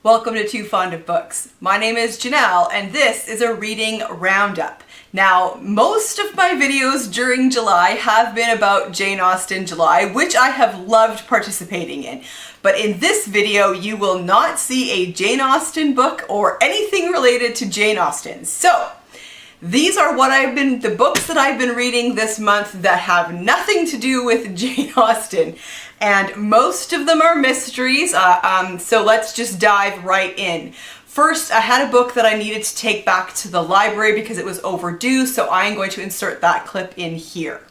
Welcome to Too Fond of Books. My name is Janelle and this is a reading roundup. Now, most of my videos during July have been about Jane Austen July, which I have loved participating in. But in this video, you will not see a Jane Austen book or anything related to Jane Austen. So, these are the books that I've been reading this month that have nothing to do with Jane Austen. And most of them are mysteries, so let's just dive right in. First, I had a book that I needed to take back to the library because it was overdue, so I am going to insert that clip in here.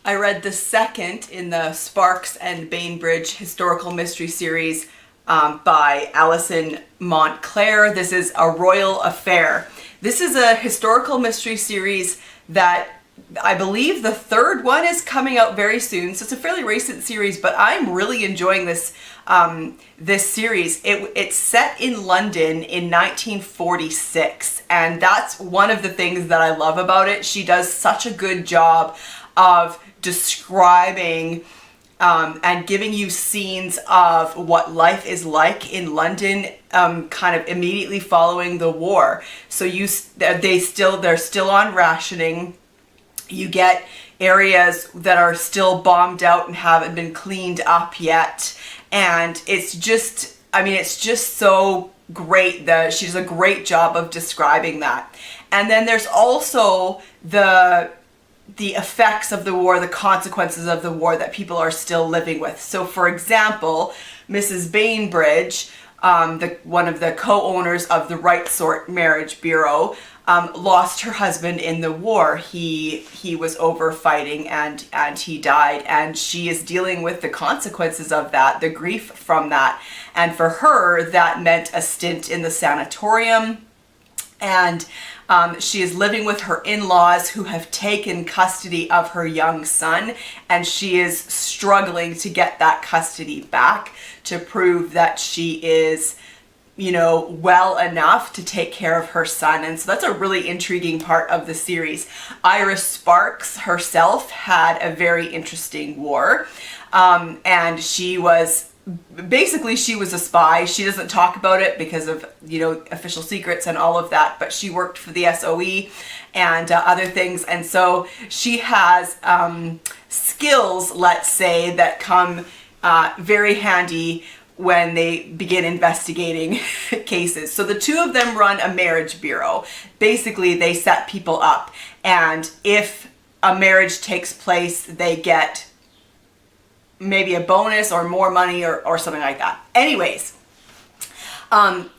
I read the second in the Sparks and Bainbridge historical mystery series by Allison Montclair. This is A Royal Affair. This is a historical mystery series that I believe the third one is coming out very soon, so it's a fairly recent series, but I'm really enjoying this this series. It's set in London in 1946, and that's one of the things that I love about it. She does such a good job of describing and giving you scenes of what life is like in London, kind of immediately following the war. So they're still on rationing. You get areas that are still bombed out and haven't been cleaned up yet. And it's just, it's just so great that she does a great job of describing that. And then there's also the effects of the war, the consequences of the war that people are still living with. So for example, Mrs. Bainbridge, one of the co-owners of the Right Sort Marriage Bureau, lost her husband in the war. He was over fighting and he died, and she is dealing with the consequences of that, the grief from that. And for her, that meant a stint in the sanatorium, and she is living with her in-laws who have taken custody of her young son, and she is struggling to get that custody back to prove that she is, well enough to take care of her son. And so that's a really intriguing part of the series. Iris Sparks herself had a very interesting war, and she was a spy. She doesn't talk about it because of, official secrets and all of that, but she worked for the SOE and other things. And so she has skills, let's say, that come very handy when they begin investigating cases. So the two of them run a marriage bureau. Basically, they set people up, and if a marriage takes place, they get maybe a bonus or more money or something like that. Anyways,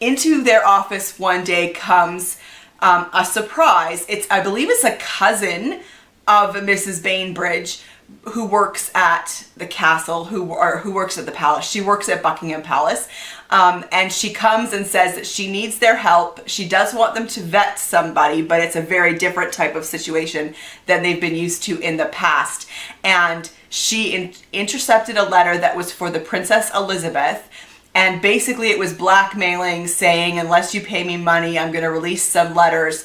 into their office one day comes a surprise. I believe it's a cousin of Mrs. Bainbridge who works at the castle, who works at the palace. She works at Buckingham Palace, and she comes and says that she needs their help. She does want them to vet somebody, but it's a very different type of situation than they've been used to in the past. And she intercepted a letter that was for the Princess Elizabeth, and basically it was blackmailing, saying, unless you pay me money, I'm going to release some letters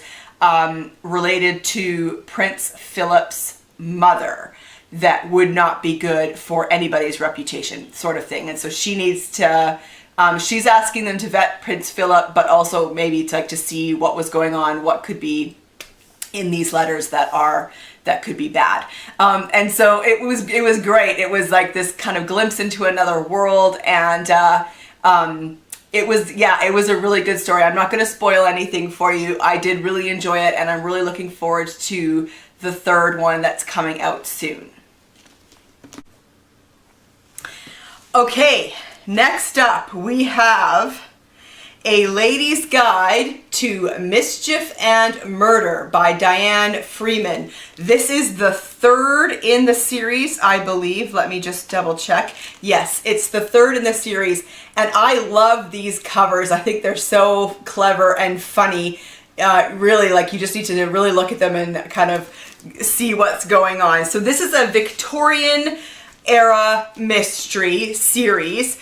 related to Prince Philip's mother that would not be good for anybody's reputation, sort of thing. And so she needs to, she's asking them to vet Prince Philip, but also maybe to see what was going on, what could be in these letters that could be bad. And so it was great. It was like this kind of glimpse into another world, and it was a really good story. I'm not going to spoil anything for you. I did really enjoy it, and I'm really looking forward to the third one that's coming out soon. Okay, next up we have A Lady's Guide to Mischief and Murder by Dianne Freeman. This is the third in the series, I believe. Let me just double check. Yes, it's the third in the series, and I love these covers. I think they're so clever and funny. Really, you just need to really look at them and kind of see what's going on. So this is a Victorian era mystery series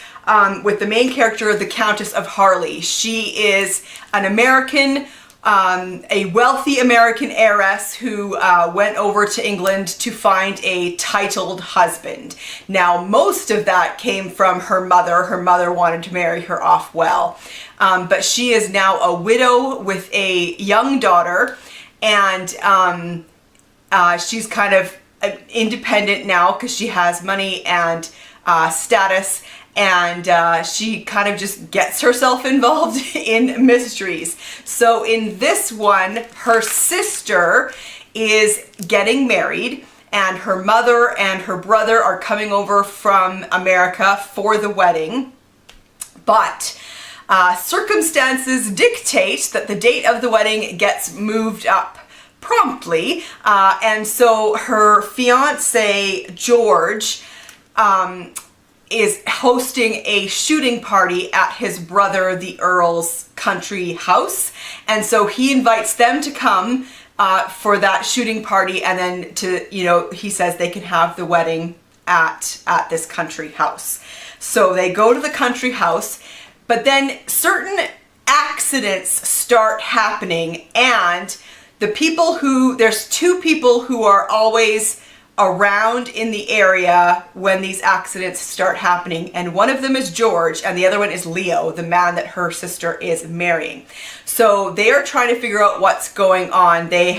with the main character, the Countess of Harley. She is an American a wealthy American heiress who went over to England to find a titled husband. Now, most of that came from her mother. Her mother wanted to marry her off well. But she is now a widow with a young daughter, and she's kind of independent now because she has money and status. And she kind of just gets herself involved in mysteries. So in this one, her sister is getting married, and her mother and her brother are coming over from America for the wedding. But circumstances dictate that the date of the wedding gets moved up promptly. And so her fiance, George, is hosting a shooting party at his brother, the Earl's country house. And so he invites them to come for that shooting party, and then he says they can have the wedding at this country house. So they go to the country house, but then certain accidents start happening, and there's two people who are always around in the area when these accidents start happening, and one of them is George and the other one is Leo, the man that her sister is marrying. So they are trying to figure out what's going on. They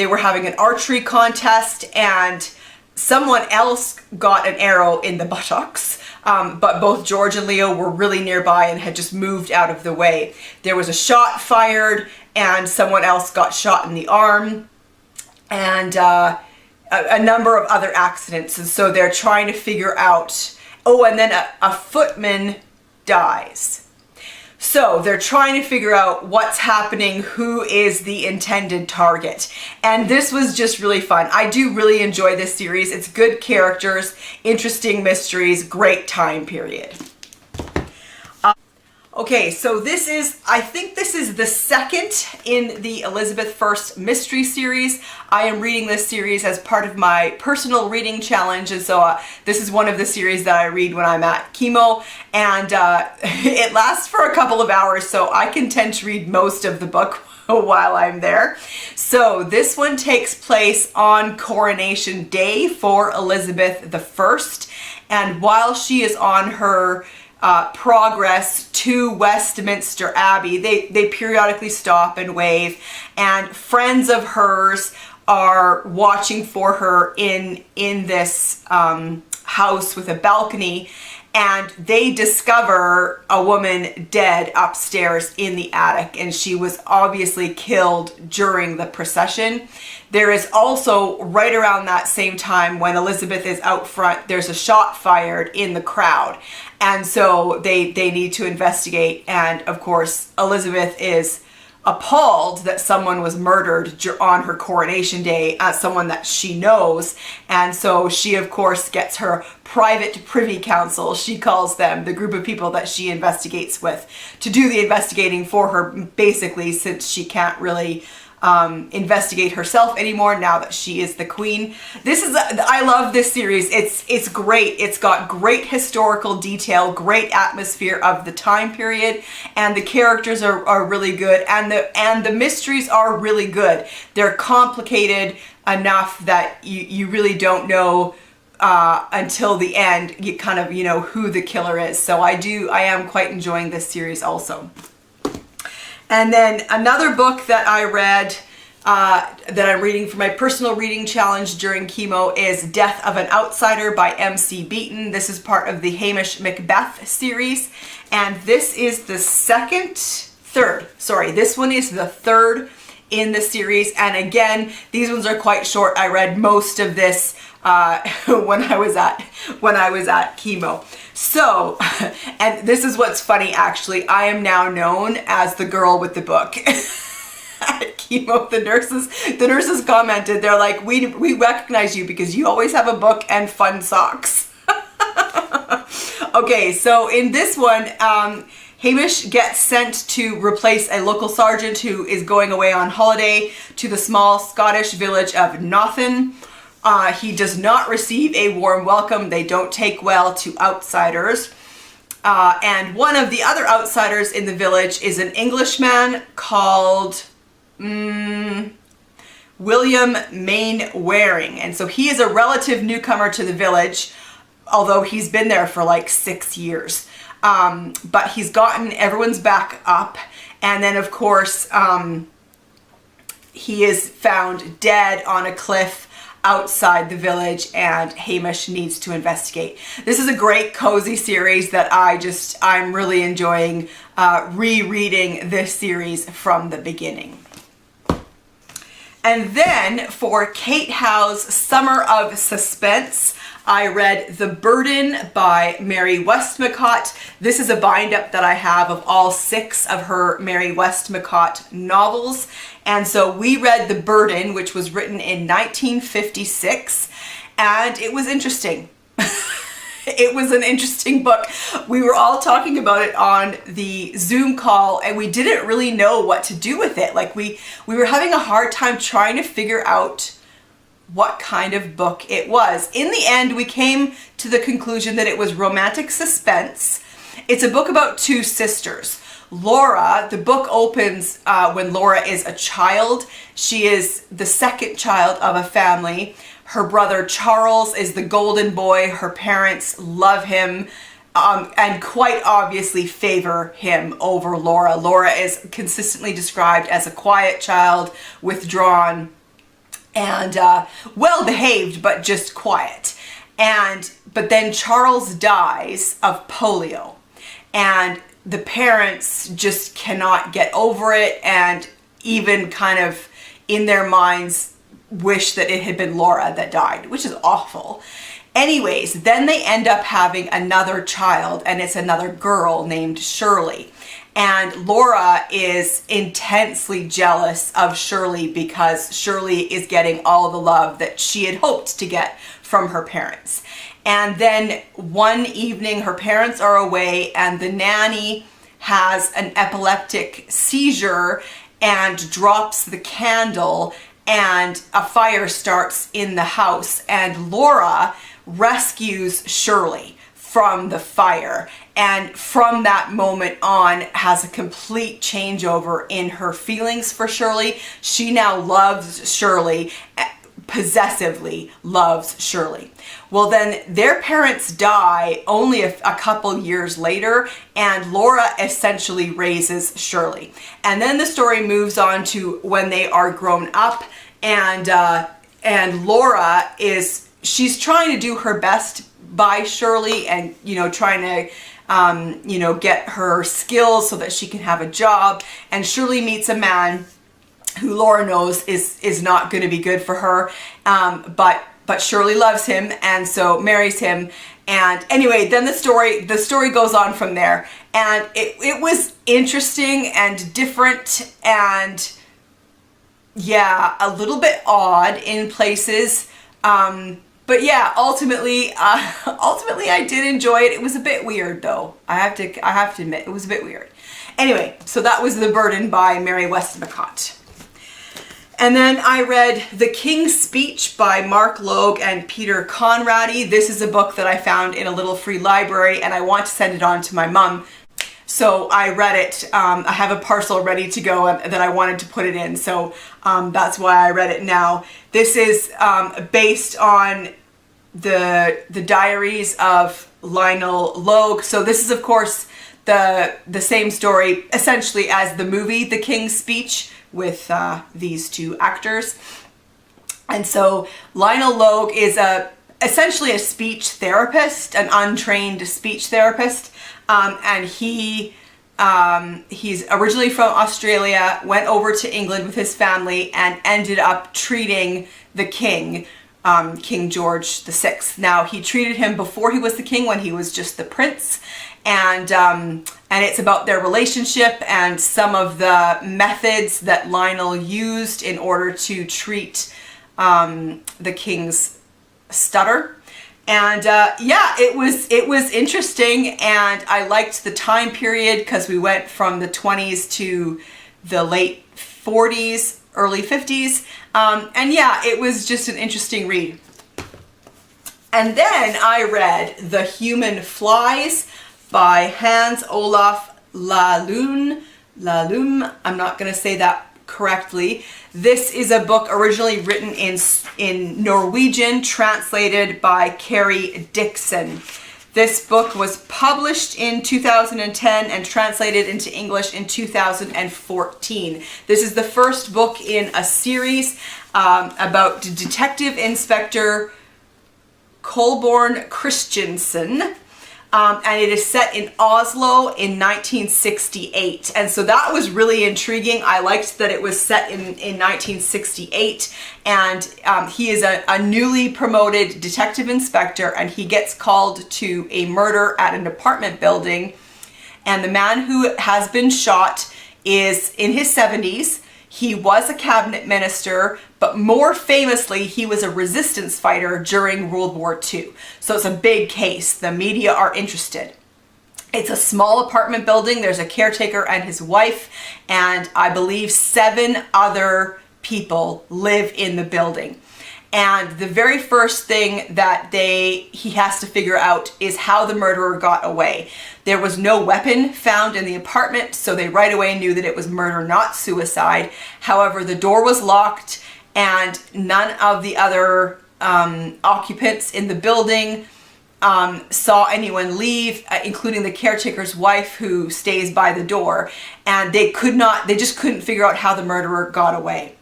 were having an archery contest, and someone else got an arrow in the buttocks, but both George and Leo were really nearby and had just moved out of the way. There was a shot fired, and someone else got shot in the arm, and a number of other accidents. And so they're trying to figure out, and then a footman dies. So they're trying to figure out what's happening, who is the intended target. And this was just really fun. I do really enjoy this series. It's good characters, interesting mysteries, great time period. Okay, so I think this is the second in the Elizabeth I mystery series. I am reading this series as part of my personal reading challenge, and so this is one of the series that I read when I'm at chemo, and it lasts for a couple of hours, so I can tend to read most of the book while I'm there. So this one takes place on Coronation Day for Elizabeth I, and while she is on her progress to Westminster Abbey, they periodically stop and wave, and friends of hers are watching for her in this house with a balcony, and they discover a woman dead upstairs in the attic, and she was obviously killed during the procession. There is also, right around that same time when Elizabeth is out front, there's a shot fired in the crowd. And so they need to investigate. And of course, Elizabeth is appalled that someone was murdered on her coronation day, someone that she knows. And so she, of course, gets her private privy council, she calls them, the group of people that she investigates with, to do the investigating for her, basically, since she can't really investigate herself anymore now that she is the queen. I love this series. It's great. It's got great historical detail, great atmosphere of the time period, and the characters are really good, and the mysteries are really good. They're complicated enough that you really don't know until the end, you kind of who the killer is. So I am quite enjoying this series also. And then another book that I read that I'm reading for my personal reading challenge during chemo is Death of an Outsider by M.C. Beaton. This is part of the Hamish Macbeth series, and this is the this one is the third in the series. And again, these ones are quite short. I read most of this when I was at chemo. So, and this is what's funny, actually. I am now known as the girl with the book. At chemo, the nurses commented, they're like, we recognize you because you always have a book and fun socks. Okay, so in this one, Hamish gets sent to replace a local sergeant who is going away on holiday to the small Scottish village of Nauthen. He does not receive a warm welcome. They don't take well to outsiders. And one of the other outsiders in the village is an Englishman called William Mainwaring. And so he is a relative newcomer to the village, although he's been there for like 6 years. But he's gotten everyone's back up. And then, of course, he is found dead on a cliff outside the village, and Hamish needs to investigate. This is a great cozy series that I'm really enjoying rereading this series from the beginning. And then for Kate Howe's Summer of Suspense, I read The Burden by Mary Westmacott. This is a bind-up that I have of all 6 of her Mary Westmacott novels. And so we read The Burden, which was written in 1956, and it was interesting. It was an interesting book. We were all talking about it on the Zoom call, and we didn't really know what to do with it. Like we were having a hard time trying to figure out what kind of book it was. In the end, we came to the conclusion that it was romantic suspense. It's a book about 2 sisters. Laura, the book opens when Laura is a child. She is the 2nd child of a family. Her brother Charles is the golden boy. Her parents love him and quite obviously favor him over Laura. Laura is consistently described as a quiet child, withdrawn, and well-behaved, but just quiet. But then Charles dies of polio, and the parents just cannot get over it, and even kind of in their minds wish that it had been Laura that died, which is awful. Anyways, then they end up having another child, and it's another girl named Shirley. And Laura is intensely jealous of Shirley because Shirley is getting all the love that she had hoped to get from her parents. And then one evening her parents are away, and the nanny has an epileptic seizure and drops the candle, and a fire starts in the house, and Laura rescues Shirley from the fire, and from that moment on has a complete changeover in her feelings for Shirley. She now loves Shirley, possessively loves Shirley. Well, then their parents die only a couple years later, and Laura essentially raises Shirley. And then the story moves on to when they are grown up, and Laura she's trying to do her best by Shirley, and trying to get her skills so that she can have a job. And Shirley meets a man who Laura knows is not going to be good for her, but Shirley loves him, and so marries him. And anyway, then the story goes on from there, and it was interesting and different, and yeah, a little bit odd in places. But yeah, ultimately I did enjoy it. It was a bit weird though. I have to admit, it was a bit weird. Anyway, so that was The Burden by Mary Westmacott. And then I read The King's Speech by Mark Logue and Peter Conradi. This is a book that I found in a little free library, and I want to send it on to my mom. So I read it. I have a parcel ready to go that I wanted to put it in. So that's why I read it now. This is based on the diaries of Lionel Logue. So this is, of course, the same story essentially as the movie The King's Speech with these 2 actors. And so Lionel Logue is essentially a speech therapist, an untrained speech therapist. And he's originally from Australia, went over to England with his family, and ended up treating the king, King George VI. Now, he treated him before he was the king, when he was just the prince, and it's about their relationship and some of the methods that Lionel used in order to treat the king's stutter. And yeah, it was interesting, and I liked the time period because we went from the 20s to the late 40s, early 50s, and yeah, it was just an interesting read. And then I read The Human Flies by Hans Olaf Lahlum. I'm not going to say that correctly. This is a book originally written in Norwegian, translated by Carrie Dixon. This book was published in 2010 and translated into English in 2014. This is the first book in a series about Detective Inspector Kolborn Christensen. And it is set in Oslo in 1968. And so that was really intriguing. I liked that it was set in 1968. And he is a newly promoted detective inspector, and he gets called to a murder at an apartment building. And the man who has been shot is in his 70s. He was a cabinet minister, but more famously, he was a resistance fighter during World War II. So it's a big case. The media are interested. It's a small apartment building. There's a caretaker and his wife, and I believe 7 other people live in the building. And the very first thing that he has to figure out is how the murderer got away. There was no weapon found in the apartment, so they right away knew that it was murder, not suicide. However, the door was locked, and none of the other occupants in the building saw anyone leave, including the caretaker's wife, who stays by the door. And they just couldn't figure out how the murderer got away.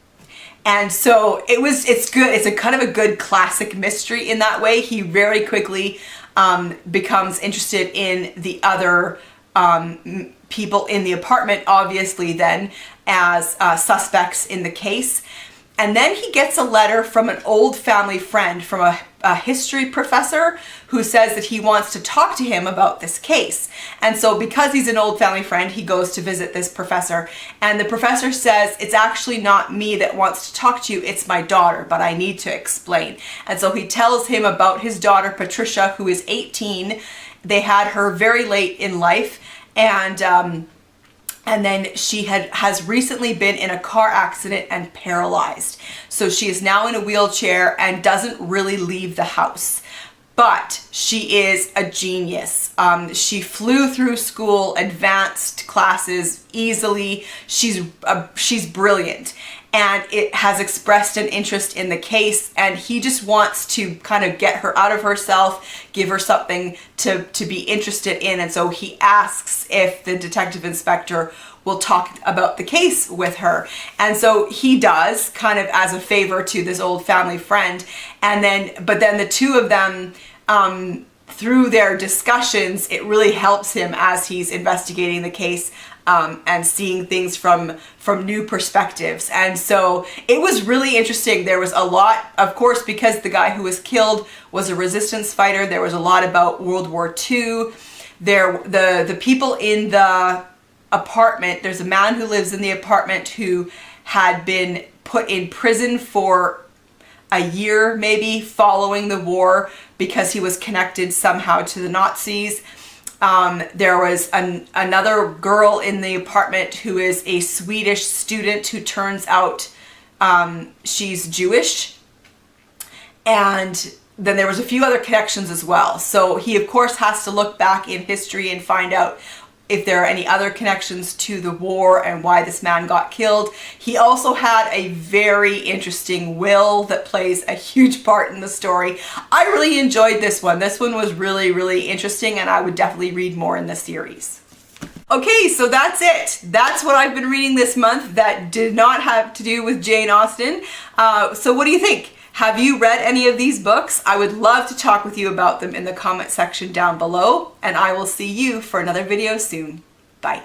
And so it's good. It's a kind of a good classic mystery in that way. He very quickly becomes interested in the other people in the apartment, obviously then, as suspects in the case. And then he gets a letter from an old family friend, from a history professor, who says that he wants to talk to him about this case. And so because he's an old family friend, he goes to visit this professor. And the professor says, it's actually not me that wants to talk to you, it's my daughter, but I need to explain. And so he tells him about his daughter, Patricia, who is 18. They had her very late in life, and then she has recently been in a car accident and paralyzed. So she is now in a wheelchair and doesn't really leave the house. But she is a genius. She flew through school, advanced classes easily. She's brilliant. And it has expressed an interest in the case, and he just wants to kind of get her out of herself, give her something to be interested in. And so he asks if the detective inspector will talk about the case with her. And so he does, kind of as a favor to this old family friend. But then the two of them, through their discussions, it really helps him as he's investigating the case, and seeing things from new perspectives. And so it was really interesting. There was a lot, of course, because the guy who was killed was a resistance fighter. There was a lot about World War II. The people in the apartment, there's a man who lives in the apartment who had been put in prison for a year, maybe, following the war, because he was connected somehow to the Nazis. There was another girl in the apartment who is a Swedish student who turns out she's Jewish. And then there was a few other connections as well. So he, of course, has to look back in history and find out if there are any other connections to the war and why this man got killed. He also had a very interesting will that plays a huge part in the story. I really enjoyed this one. This one was really, really interesting, and I would definitely read more in the series. Okay, so that's it. That's what I've been reading this month that did not have to do with Jane Austen. So what do you think? Have you read any of these books? I would love to talk with you about them in the comment section down below, and I will see you for another video soon. Bye.